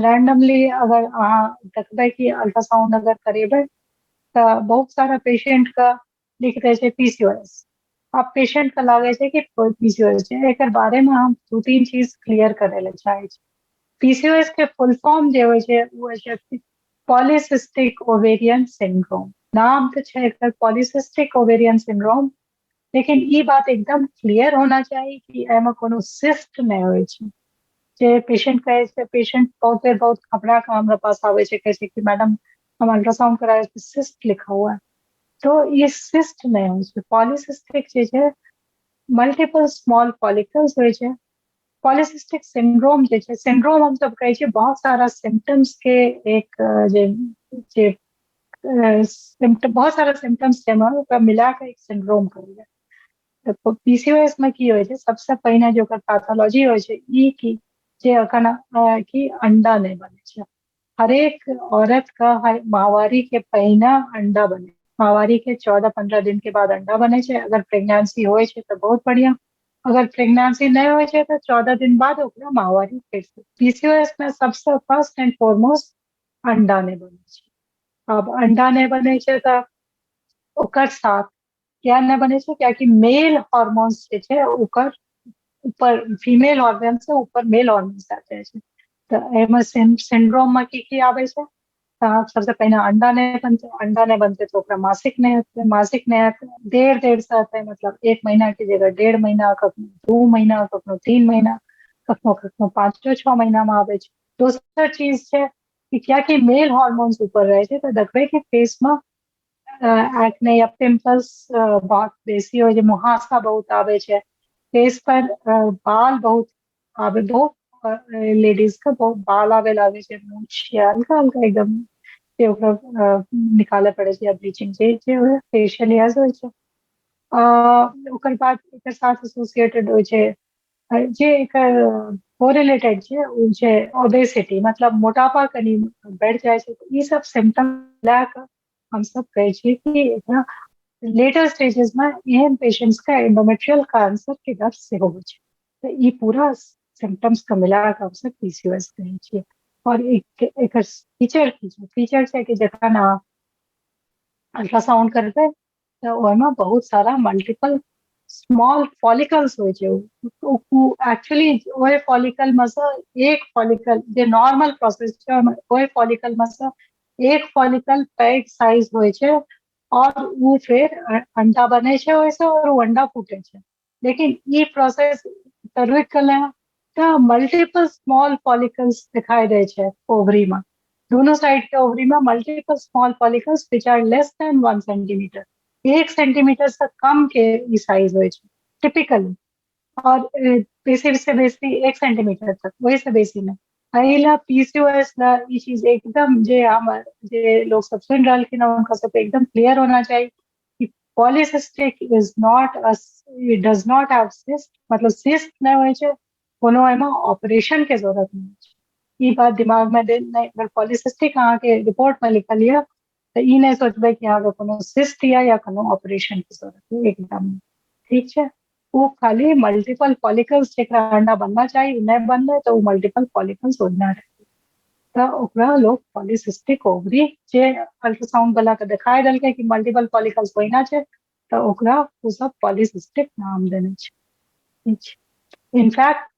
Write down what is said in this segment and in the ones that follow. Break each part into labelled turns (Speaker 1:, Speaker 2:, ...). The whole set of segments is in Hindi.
Speaker 1: रैंडमली अगर अहाँ देखबै कि अल्ट्रासाउंड अगर करेबै तऽ बहुत सारा पेशेंट का लिख दै छै पीसीओएस। अब पेशेंट का लागे छै कि पीसीओएस छै, एकर बारे में हम दू तीन चीज क्लियर करे ले चाहे छी। पीसीओएस के फुल फॉर्म जे होइ छै वो होइ छै पॉलीसिस्टिक ओवेरियन सिंड्रोम। नाम तो छै एकर पॉलीसिस्टिक ओवेरियन सिंड्रोम, लेकिन ई बात एकदम क्लियर होना चाहिए कि एमे कोनो सिस्ट नहीं होइ छै। जे पेशेंट कहे छै, पेशेंट बहुत देर बहुत घबरा के हमरा पास आवे छै, कहे छै कि मैडम हम अल्ट्रासाउंड कराए पे सिस्ट लिखा हुआ है। तो ये सिस्ट नहीं होइ छै। पॉलीसिस्टिक जे छै मल्टीपल स्मॉल फॉलिकल्स होइ छै। पॉलीसिस्टिक सिंड्रोम जे छै, सिंड्रोम हम सब कहे छियै बहुत सारा सिम्टम्स के एक जे जे symptom, बहुत सारा सिम्टम्स जमा ओकरा मिला के एक सिंड्रोम कहल तो पीसीओएस में की होइ छै, सबसे पहिने जो ओकर पैथोलॉजी होइ छै ई कि जे अखन कि अंडा नहीं बने छै। हरेक औरत का हर माहवारी के पहिने अंडा बने, माहवारी के 14-15 दिन के बाद अंडा बने छै। अगर प्रेगनेंसी होइ छै तो बहुत बढ़िया, अगर प्रेगनेंसी नहीं होइ छै तो 14 दिन बाद ओकरा माहवारी फिर से। पीसीओएस में सबसे फर्स्ट एंड फॉरमोस्ट अंडा नहीं बने छै। अब अंडा नहीं बने छै तो ओकर साथ क्या नहीं बने छै, क्या कि मेल हॉर्मोन्स जे छै ओकर ऊपर फीमेल ऑर्गन से ऊपर मेल ऑर्गन्स आते हैं। तो एमे सिंड्रोम में की आवे छै, सबसे पहले अंडा नहीं बनते, अंडा नहीं बनते तो ओकरा मासिक नहीं होते, मासिक नहीं आते देर देर से आते हैं, मतलब 1 महीना की जगह 1.5 महीना, कखनो 2 महीना, कखनो 3 महीना, कखनो कखनो 5-6 महीना में आवे छै। दोसर चीज छै कि क्या कि मेल हॉर्मोन्स ऊपर रहे छै तो देखबै कि फेस में एक्ने या पिंपल्स बहुत बेसी हो, मुहासा बहुत आवे छै फेस पर, बाल बहुत आवे, बहुत लेडीज का बहुत बाल आवे लागे छै, मूछ या हल्का हल्का एकदम से ओकरा निकाले पड़े छै, या ब्लीचिंग जे जे फेशियल हेयर्स होइ छै। ओकर बाद एकर साथ एसोसिएटेड होइ छै जे एकर कोरिलेटेड छै उ छै ओबेसिटी, मतलब मोटापा कनी बढ़ जाए छै। तो ई सब सिम्टम लए कऽ हम सब कहै छियै कि एकरा लेटर स्टेजेस में एहन पेशेंट्स का एंडोमेट्रियल कैंसर के डर सेहो होइ छै। तो ई पूरा सिम्टम्स का मिला के हम सब पीसीओएस कहै छियै। और एकर फीचर की छै, फीचर छै कि जखन अहाँ अल्ट्रासाउंड करबै तो ओहिमे बहुत सारा मल्टीपल स्मॉल फॉलिकल्स होइ छै। एक्चुअली ओहि फॉलिकल में से एक फॉलिकल जे नॉर्मल प्रोसेस छै, ओहि फॉलिकल में से एक फॉलिकल पैघ साइज होइ छै और वो फिर अंडा बने छै ओहिसे, और वो अंडा फूटे छै। लेकिन ये प्रोसेस रुक गले तो मल्टीपल स्मॉल फॉलिकल्स दिखाई दे छै ओवरी में, दोनों साइड के ओवरी में multiple small follicles which are less than 1 centimetre, 1 centimetre से कम के ई साइज होइ छै टिपिकली। और बेसी से बेसी 1 सेंटीमीटर तक, वही से बेसी नहीं। एहि ला पीसीओएस ला ई चीज एकदम जे हम जे लोग सब सुन रहलखिन हैं उनका सब एकदम क्लियर होना चाहिए कि polycystic is not a, it does not have cyst, मतलब सिस्ट नहीं होइ छै, कोनो एमे ऑपरेशन के जरूरत नहीं छै। ई बात दिमाग में दे नहीं, अगर पॉलीसिस्टिक अहाँ के रिपोर्ट में लिखल यऽ तो ई नहीं सोचबै कि अहाँ के कोनो सिस्ट या कोनो ऑपरेशन की जरूरत है, एकदम नहीं। ठीक छै, वो खाली मल्टीपल फॉलिकल्स जेकरा अंडा बनना चाहिए नहीं बनले तो वो मल्टीपल फॉलिकल्स ओजना रहे। तो ओकरा लोग पॉलीसिस्टिक ओवरी जे अल्ट्रासाउंड वाला के दिखाई देलकै कि मल्टीपल फॉलिकल्स ओहिना छै तो ओकरा वो सब पॉलीसिस्टिक नाम देने छै। ठीक छै, इनफैक्ट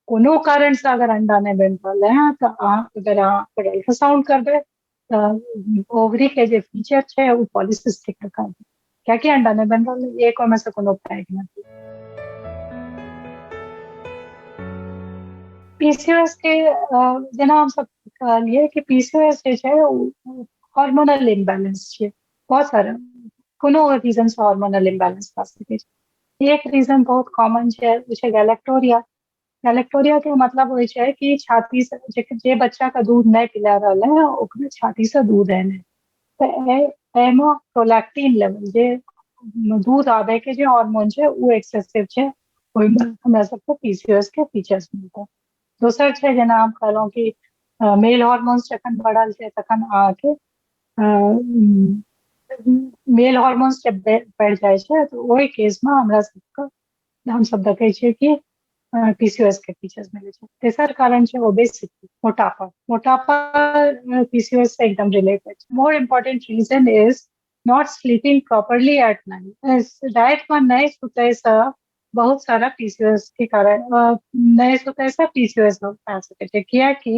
Speaker 1: कोनो कारण से अगर अंडा नहीं बन रहले हैं तो अगर अहाँ अल्ट्रासाउंड करबै तो ओवरी के जे फीचर छै वो पॉलीसिस्टिक दिखाई दे, क्या कि अंडा नहीं बन रहले, एक ओहिमे से कोनो पैघ नहीं। पीसीओएस के जेना हम सब कहलिए कि पीसीओएस जे छै हार्मोनल इम्बैलेंस छै। बहुत सारा कोनो रीजन से हार्मोनल इम्बैलेंस भऽ सकै छै। एक रीजन बहुत कॉमन छै वो छै गैलेक्टोरिया। गैलेक्टोरिया के मतलब होइ छै कि छाती से जे बच्चा का दूध नहीं पिला रहले हैं ओकरे छाती से दूध एने, तो एमे प्रोलैक्टिन लेवल जे दूध आबे के जे हार्मोन छै वो एक्सेसिव छै, ओहिमे हमरा सबके पीसीओएस के फीचर्स मिलते। दोसर छै जेना हम कहलहुँ कि मेल हार्मोन्स जखन बढ़ल छै तखन अहाँके मेल हार्मोन्स जब बढ़ि जाइ छै तो ओहि केसमे हमरा सबके हम सब देखै छियै कि पीसीओएस के फीचर्स मिले છે तेसर कारण છે ઓબેસિટી મોટાપા મોટાપા પીસીઓએસ से एकदम related more important reason is not sleeping properly at night रात में नहीं सुतै से बहुत सारा पीसीओएस के कारण नहीं सुतै से पीसीओएस भए सकै छै कियाकि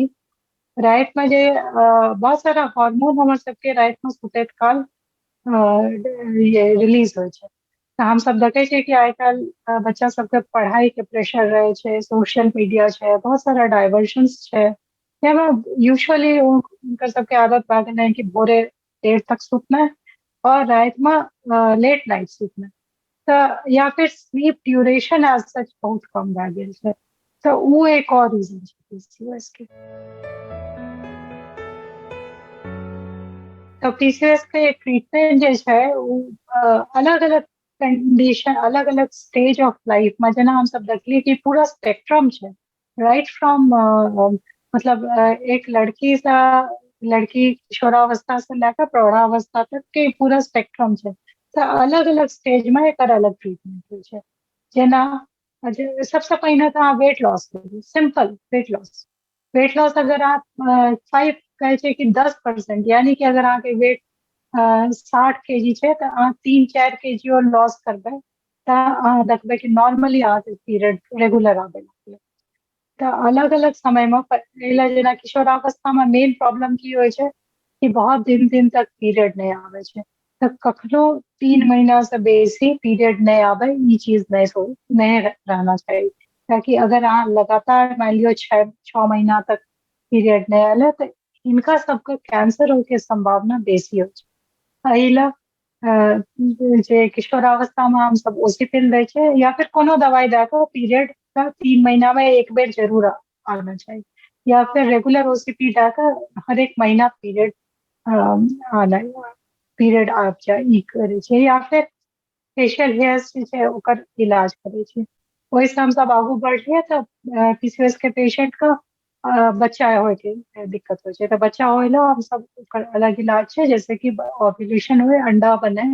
Speaker 1: रात में जे बहुत सारा हार्मोन हमर सबके रात में सुतैत काल ये रिलीज होइ छै तऽ हम सब देखे छियै कि आइ काल्हि बच्चा सबके पढ़ाई के प्रेशर रहे छै सोशल मीडिया छै बहुत सारा डाइवर्शंस छै जाहिमे यूजुअली उनकर सबके आदत भए गेलै कि भोरे देर तक सुतना और रात में लेट नाइट सुतना तऽ या फिर स्लीप ड्यूरेशन एज सच बहुत कम भए गेल छै तऽ वो एक और रीजन छै पीसीओएस के तो पीसीओएस के ट्रीटमेंट जे छै उ अलग अलग कंडीशन अलग अलग स्टेज ऑफ लाइफ में जेना हम सब देखलिए कि पूरा स्पेक्ट्रम छै राइट फ्रॉम मतलब एक लड़की से लड़की किशोरावस्था से लेकर प्रौढ़ावस्था तक के पूरा स्पेक्ट्रम छै तो अलग अलग स्टेज में एकर अलग ट्रीटमेंट होइ छै जेना सबसे पहिने तो अहाँ वेट लॉस करू सिंपल वेट लॉस अगर आप 5 कहे छै कि 10% यानी कि अगर अहाँके वेट 60 kg छै तऽ अहाँ 3-4 kg और लॉस करबै तऽ अहाँ देखबै कि नॉर्मली अहाँके पीरियड रेगुलर आबे लगलै तऽ अलग अलग समय में पहिले जेना किशोरावस्था में मेन प्रॉब्लम की होइ छै कि बहुत दिन दिन तक पीरियड नहीं आवे छै तऽ कखनो 3 महीना से बेसी पीरियड नहीं आवे ई चीज नहीं रहना चाहिए ताकि अगर अहाँ लगातार मान लियो 6 महीना तक पीरियड नहीं आयल तो इनका सबके कैंसर होके संभावना बेसी हो छै एहि लए जे किशोरावस्था में हम सब ओसी पिल दै छै या फिर कोनो दवाई दे कऽ पीरियड का 3 महीना में एक बेर जरूर आना चाहिए या फिर रेगुलर ओसीपी दे कऽ हर एक महीना पीरियड आना पीरियड आबि जाए ई करे छै या फिर फेशियल हेयर्स जे छै ओकर इलाज करे छै ओहिसँ हम सब आगू बढ़लियै तऽ पीसीओएस के पेशेंट के बच्चा होय के दिक्कत होइ छै तऽ बच्चा होय ला हम सब ओकर अलग इलाज छै जैसे कि ओव्यूलेशन हुए अंडा बने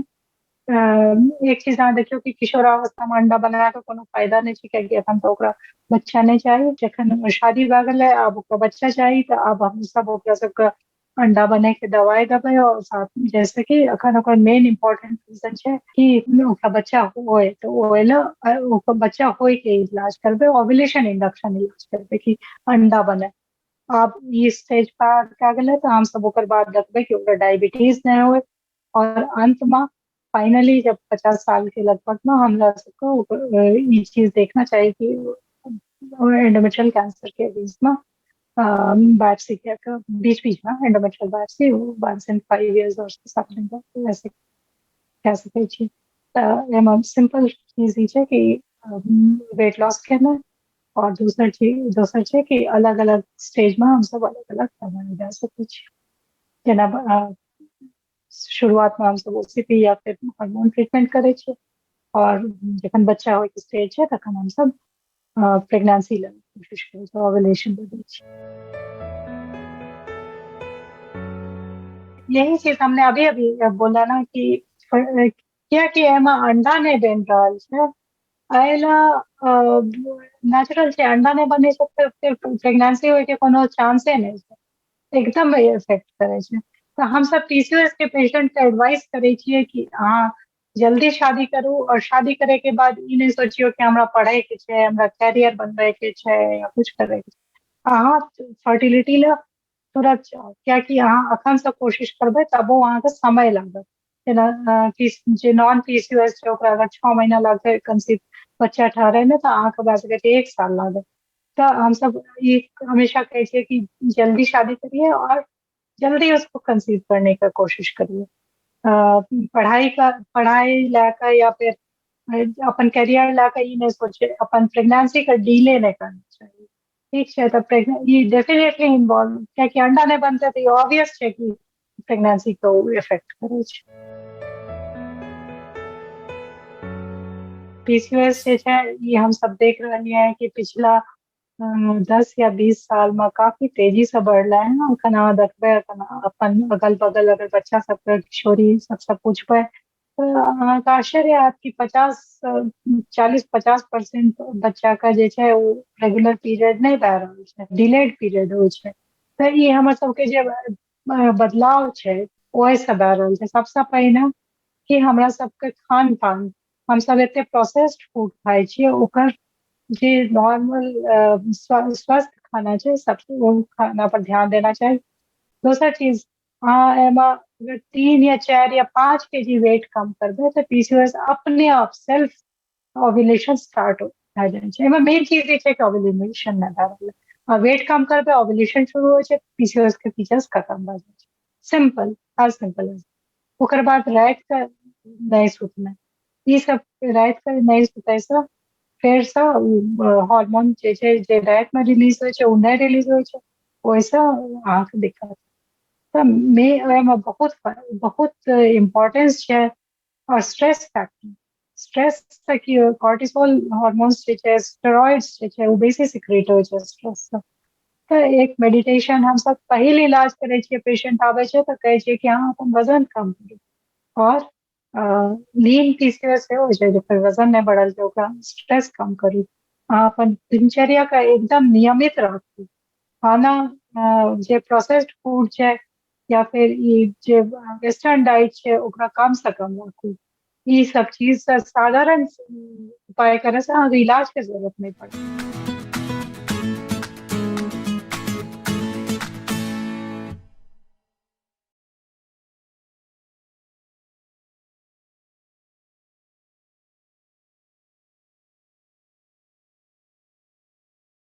Speaker 1: एक चीज अहाँ देखियौ कि किशोरावस्था में अंडा बनाए के कोनो फायदा नहीं छै कियाकि एखन तऽ ओकरा बच्चा नहीं चाही जखन शादी भए गेलै आब ओकरा बच्चा चाही तऽ आब हम सब ओकरा सबके अंडा बने के दवाई देबै और साथ में जैसे कि अखन ओकर मेन इम्पोर्टेंट रीजन छै कि ओकरा बच्चा होय तो ओय ला ओकर बच्चा होय के इलाज करबै ओव्यूलेशन इंडक्शन इलाज करबै कि अंडा बने आप ई स्टेज पार कए गेलै तऽ हम सब ओकर बाद देखबै कि ओकरा डायबिटीज नहीं होय और अंत में फाइनली जब 50 साल के लगभग में हमरा सबको ये चीज देखना चाहिए कि एंडोमेट्रियल कैंसर के बीच में बायोप्सी के बीच बीच में एंडोमेट्रियल बायोप्सी 1 in 5 years और समथिंग ऐसे कह सकै छी तऽ एहिमे सिंपल चीज ई छै कि वेट लॉस केना और दोसर छै कि अलग अलग स्टेज में हम सब अलग अलग दवाई दे सकै छी जेना शुरुआत में हम सब ओसीपी या फिर हार्मोन ट्रीटमेंट करे छी और जखन बच्चा होय के स्टेज छै तखन हम सब प्रेगनेंसी ले कोशिश करै छी ओवुलेशन दे दै छी यही चीज हमने अभी अभी बोला ना कि क्या कि एमे अंडा नहीं बन रहल छै एहि ला नेचुरल छै अंडा नहीं बने छै तऽ फिर प्रेगनेंसी होय के कोनो चांसे नहीं छै एकदम इफेक्ट करे छै तऽ हम सब पीसीओएस के पेशेंट के एडवाइस करे छियै कि अहाँ जल्दी शादी करू और शादी करे के बाद ई नहीं सोचियो कि हमरा पढ़े के छै हमरा कैरियर बनबे के छै या कुछ करे के छै अहाँ फर्टिलिटी ला तुरंत जाओ कियाकि अहाँ अखन से कोशिश करबै तबो अहाँके समय लागत जेना जे नॉन पीसीओएस छै ओकरा अगर 6 महीना लागतै कंसीव बच्चा ठहरे में तऽ अहाँके भए सकै छै 1 साल लागत तो हम सब ये हमेशा कहै छियै कि जल्दी शादी करिए और जल्दी उसको कंसीव करने का कोशिश करिए पढ़ाई लाकर या फिर अपन करियर लाकर ई नहीं सोचे अपन प्रेगनेंसी का डिले नहीं करना चाहिए ठीक छै तऽ ई डेफिनेटली इन्वॉल्व कियाकि अंडा नहीं बनते तऽ ई ऑब्वियस छै कि प्रेगनेंसी को इफेक्ट करे छै पीसीओएस जे छै ई हम सब देख रहलिए हैं कि पिछला 10 या 20 साल में काफी तेजी से बढ़ला है अखन अहाँ देखबै अखन अपन अगल बगल अगर बच्चा सबके किशोरी सबसे पूछबै अहाँके आश्चर्य हैत कि 40-50% बच्चा का जे छै ओ रेगुलर पीरियड नहीं भए रहल छै, डिलेड पीरियड होइ छै। तऽ ई हमर सबके जे बदलाव छै ओहिसँ भए रहल छै। सबसँ पहिने कि हमरा सबके खान पान, हम सब एते प्रोसेस्ड फूड खाइ छियै, ओकर जे नॉर्मल स्वस्थ खाना छै सबसे ओ खाना पर ध्यान देना चाही। दोसर चीज, अहाँ एमे अगर 3 या 4 या 5 kg वेट कम करबै तऽ पीसीओएस अपने आप सेल्फ ओव्यूलेशन स्टार्ट भए जाइ छै। एमे मेन चीज ये छै कि ओव्यूलेशन नहि भए रहल है। वेट कम करबै, ओव्यूलेशन शुरू होइ छै, पीसीओएस के फीचर्स खत्म भए जाइ छै। Simple, as simple as. ओकर बाद रात के नहीं सुतना, ई सब रात के नहीं सुतै से फेर से हार्मोन जे छै जे रात में रिलीज होइ छै ओ नहीं रिलीज होइ छै, ओहिसँ अहाँके दिक्कत। तऽ एहिमे बहुत बहुत इम्पोर्टेंस छै। और स्ट्रेस फैक्टर, स्ट्रेस से कि कॉर्टिसोल हार्मोन्स जे छै, स्टेरॉइड्स जे छै, वो बेसी सिक्रेट होइ छै स्ट्रेस से। तऽ एक मेडिटेशन हम सब पहिल इलाज करै छियै, पेशेंट आबै छै तऽ कहै छियै कि अहाँ अपन वजन कम करू। और लीन पीसीओएस से होइ छै, जकर वजन नहीं बढ़ल छै ओकरा स्ट्रेस कम करू। अहाँ अपन दिनचर्या का एकदम नियमित राखू। खाना जे प्रोसेस्ड फूड छै या फिर ई जे वेस्टर्न डाइट छै ओकरा कम से कम राखू। ई सब चीज से साधारण उपाय करे से अहाँके इलाज के जरूरत नहीं पड़े।